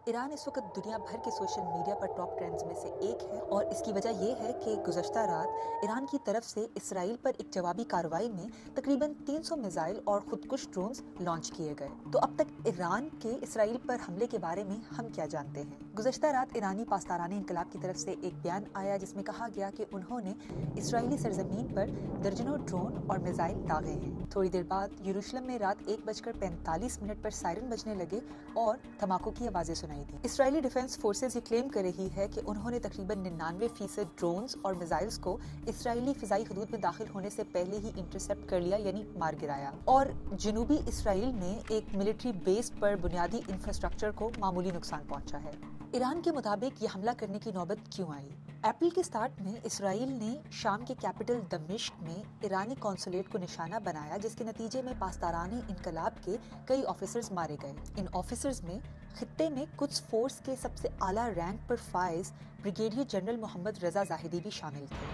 ایران اس وقت دنیا بھر کے سوشل میڈیا پر ٹاپ ٹرینڈز میں سے ایک ہے، اور اس کی وجہ یہ ہے کہ گزشتہ رات ایران کی طرف سے اسرائیل پر ایک جوابی کارروائی میں تقریباً 300 میزائل اور خودکش ڈرونز لانچ کیے گئے۔ تو اب تک ایران کے اسرائیل پر حملے کے بارے میں ہم کیا جانتے ہیں؟ گزشتہ رات ایرانی پاسداران انقلاب کی طرف سے ایک بیان آیا جس میں کہا گیا کہ انہوں نے اسرائیلی سرزمین پر درجنوں ڈرون اور میزائل داغے ہیں۔ تھوڑی دیر بعد یروشلم میں رات 1:45 پر سائرن بجنے لگے اور دھماکوں کی آوازیں سنائی دی۔ اسرائیلی ڈیفنس فورسز یہ کلیم کر رہی ہے کہ انہوں نے تقریباً 99% ڈرونز اور میزائلز کو اسرائیلی فضائی حدود میں داخل ہونے سے پہلے ہی انٹرسپٹ کر لیا، یعنی مار گرایا، اور جنوبی اسرائیل میں ایک ملٹری بیس پر بنیادی انفراسٹرکچر کو معمولی نقصان پہنچا ہے۔ ایران کے مطابق یہ حملہ کرنے کی نوبت کیوں آئی؟ اپریل کے سٹارٹ میں اسرائیل نے شام کے کیپٹل دمشق میں ایرانی قونصلیٹ کو نشانہ بنایا، جس کے نتیجے میں پاسداران انقلاب کے کئی آفیسرز مارے گئے۔ ان آفیسرز میں خطے میں قدس فورس کے سب سے اعلیٰ رینک پر فائز بریگیڈیئر جنرل محمد رضا زاہدی بھی شامل تھے۔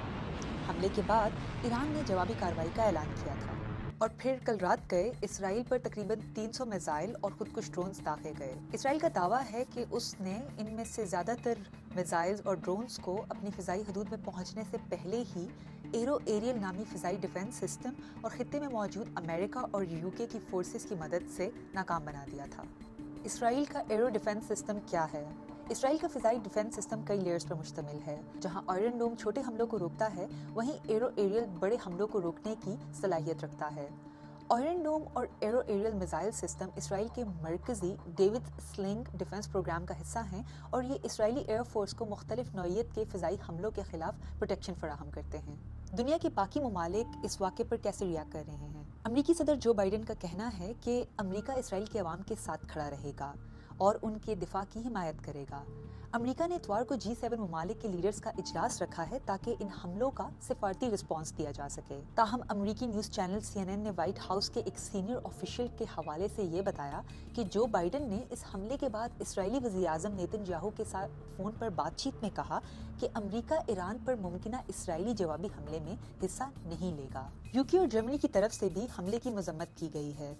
حملے کے بعد ایران نے جوابی کارروائی کا اعلان کیا تھا، اور پھر کل رات گئے اسرائیل پر تقریباً 300 میزائل اور خودکش ڈرونز داغے گئے۔ اسرائیل کا دعویٰ ہے کہ اس نے ان میں سے زیادہ تر میزائلز اور ڈرونز کو اپنی فضائی حدود میں پہنچنے سے پہلے ہی ایرو ایریل نامی فضائی ڈیفنس سسٹم اور خطے میں موجود امریکہ اور UK کی فورسز کی مدد سے ناکام بنا دیا تھا۔ اسرائیل کا ایرو ڈیفنس سسٹم کیا ہے؟ اسرائیل کا فضائی ڈیفنس سسٹم کئی لیئرز پر مشتمل ہے۔ جہاں آئرن ڈوم چھوٹے حملوں کو روکتا ہے، وہیں ایرو ایریل بڑے حملوں کو روکنے کی صلاحیت رکھتا ہے۔ آئرن ڈوم اور ایرو ایریل میزائل سسٹم اسرائیل کے مرکزی ڈیوڈ سلنگ ڈیفنس پروگرام کا حصہ ہیں، اور یہ اسرائیلی ایئر فورس کو مختلف نوعیت کے فضائی حملوں کے خلاف پروٹیکشن فراہم کرتے ہیں۔ دنیا کے باقی ممالک اس واقعے پر کیسے ریئیکٹ کر رہے ہیں؟ امریکی صدر جو بائیڈن کا کہنا ہے کہ امریکہ اسرائیل کے عوام کے ساتھ کھڑا رہے گا اور ان کے دفاع کی حمایت کرے گا۔ امریکہ نے اتوار کو G7 ممالک کے لیڈرز کا اجلاس رکھا ہے تاکہ ان حملوں کا سفارتی رسپانس دیا جا سکے۔ تاہم امریکی نیوز چینل CNN نے وائٹ ہاؤس کے ایک سینئر آفیشل کے حوالے سے یہ بتایا کہ جو بائیڈن نے اس حملے کے بعد اسرائیلی وزیر اعظم نیتن یاہو کے ساتھ فون پر بات چیت میں کہا کہ امریکہ ایران پر ممکنہ اسرائیلی جوابی حملے میں حصہ نہیں لے گا۔ UK اور جرمنی کی طرف سے بھی حملے کی مذمت کی گئی ہے،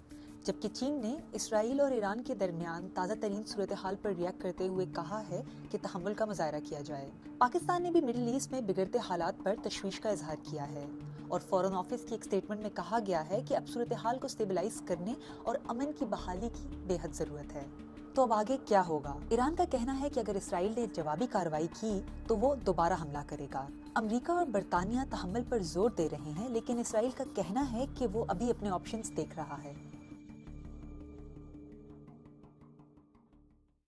جبکہ چین نے اسرائیل اور ایران کے درمیان تازہ ترین صورتحال پر ریئیکٹ کرتے ہوئے کہا ہے کہ تحمل کا مظاہرہ کیا جائے۔ پاکستان نے بھی مڈل ایسٹ میں بگڑتے حالات پر تشویش کا اظہار کیا ہے، اور فورن آفس کی ایک سٹیٹمنٹ میں کہا گیا ہے کہ اب صورتحال کو سٹیبلائز کرنے اور امن کی بحالی کی بے حد ضرورت ہے۔ تو اب آگے کیا ہوگا؟ ایران کا کہنا ہے کہ اگر اسرائیل نے جوابی کارروائی کی تو وہ دوبارہ حملہ کرے گا۔ امریکہ اور برطانیہ تحمل پر زور دے رہے ہیں، لیکن اسرائیل کا کہنا ہے کہ وہ ابھی اپنے آپشنز دیکھ رہا ہے۔